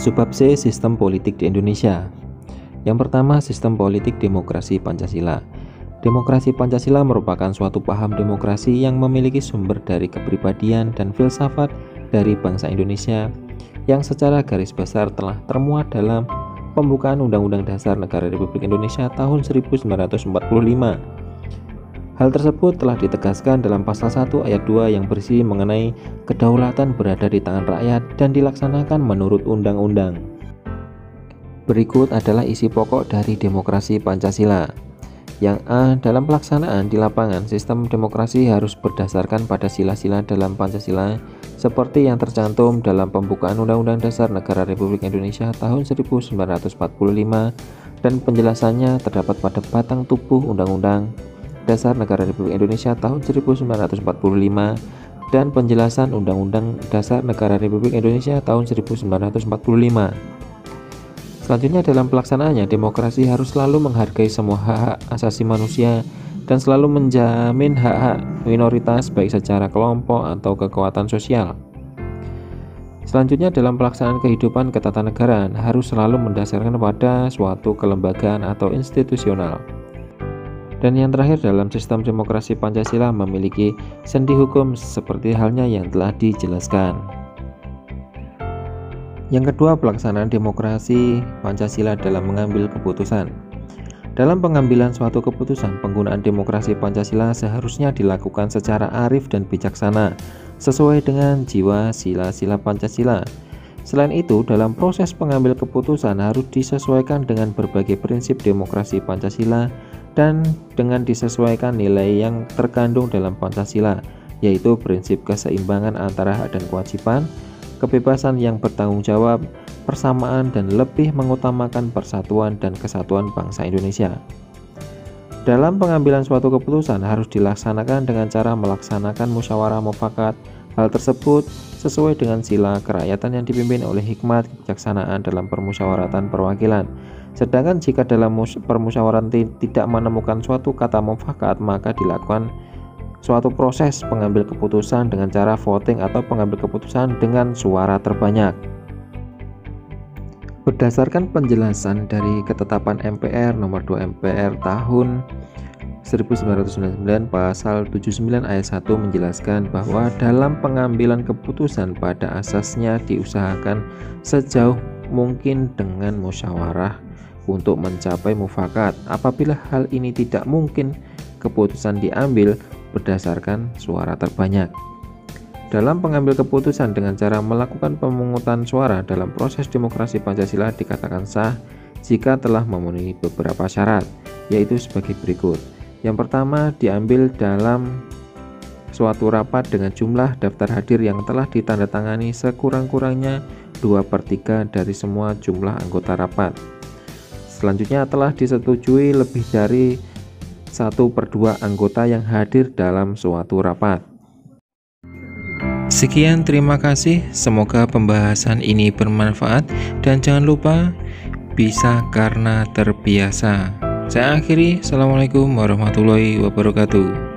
Subbab C. Sistem politik di Indonesia. Yang pertama, sistem politik demokrasi Pancasila. Demokrasi Pancasila merupakan suatu paham demokrasi yang memiliki sumber dari kepribadian dan filsafat dari bangsa Indonesia yang secara garis besar telah termuat dalam pembukaan Undang-Undang Dasar Negara Republik Indonesia tahun 1945. Hal tersebut telah ditegaskan dalam pasal 1 ayat 2 yang berisi mengenai kedaulatan berada di tangan rakyat dan dilaksanakan menurut undang-undang. Berikut adalah isi pokok dari demokrasi Pancasila. Yang A. Dalam pelaksanaan di lapangan, sistem demokrasi harus berdasarkan pada sila-sila dalam Pancasila seperti yang tercantum dalam pembukaan Undang-Undang Dasar Negara Republik Indonesia tahun 1945 dan penjelasannya terdapat pada batang tubuh Undang-Undang Dasar Negara Republik Indonesia tahun 1945 dan penjelasan Undang-Undang Dasar Negara Republik Indonesia tahun 1945. Selanjutnya, dalam pelaksanaannya, demokrasi harus selalu menghargai semua hak-hak asasi manusia dan selalu menjamin hak-hak minoritas baik secara kelompok atau kekuatan sosial. Selanjutnya, dalam pelaksanaan kehidupan ketatanegaraan harus selalu mendasarkan pada suatu kelembagaan atau institusional. Dan yang terakhir, dalam sistem demokrasi Pancasila memiliki sendi hukum seperti halnya yang telah dijelaskan. Yang kedua, pelaksanaan demokrasi Pancasila dalam mengambil keputusan. Dalam pengambilan suatu keputusan, penggunaan demokrasi Pancasila seharusnya dilakukan secara arif dan bijaksana, sesuai dengan jiwa sila-sila Pancasila. Selain itu, dalam proses pengambil keputusan harus disesuaikan dengan berbagai prinsip demokrasi Pancasila dan dengan disesuaikan nilai yang terkandung dalam Pancasila, yaitu prinsip keseimbangan antara hak dan kewajiban, kebebasan yang bertanggung jawab, persamaan, dan lebih mengutamakan persatuan dan kesatuan bangsa Indonesia. Dalam pengambilan suatu keputusan harus dilaksanakan dengan cara melaksanakan musyawarah mufakat. Hal tersebut sesuai dengan sila kerakyatan yang dipimpin oleh hikmat kebijaksanaan dalam permusyawaratan perwakilan. Sedangkan jika dalam permusyawaratan tidak menemukan suatu kata mufakat, maka dilakukan suatu proses pengambil keputusan dengan cara voting atau pengambil keputusan dengan suara terbanyak. Berdasarkan penjelasan dari ketetapan MPR nomor 2 MPR tahun 1999 pasal 79 ayat 1 menjelaskan bahwa dalam pengambilan keputusan pada asasnya diusahakan sejauh mungkin dengan musyawarah untuk mencapai mufakat. Apabila hal ini tidak mungkin, keputusan diambil berdasarkan suara terbanyak. Dalam pengambil keputusan dengan cara melakukan pemungutan suara dalam proses demokrasi Pancasila dikatakan sah jika telah memenuhi beberapa syarat, yaitu sebagai berikut. Yang pertama, diambil dalam suatu rapat dengan jumlah daftar hadir yang telah ditandatangani sekurang-kurangnya 2/3 dari semua jumlah anggota rapat. Selanjutnya, telah disetujui lebih dari 1/2 anggota yang hadir dalam suatu rapat. Sekian, terima kasih. Semoga pembahasan ini bermanfaat dan jangan lupa bisa karena terbiasa. Saya akhiri. Assalamualaikum warahmatullahi wabarakatuh.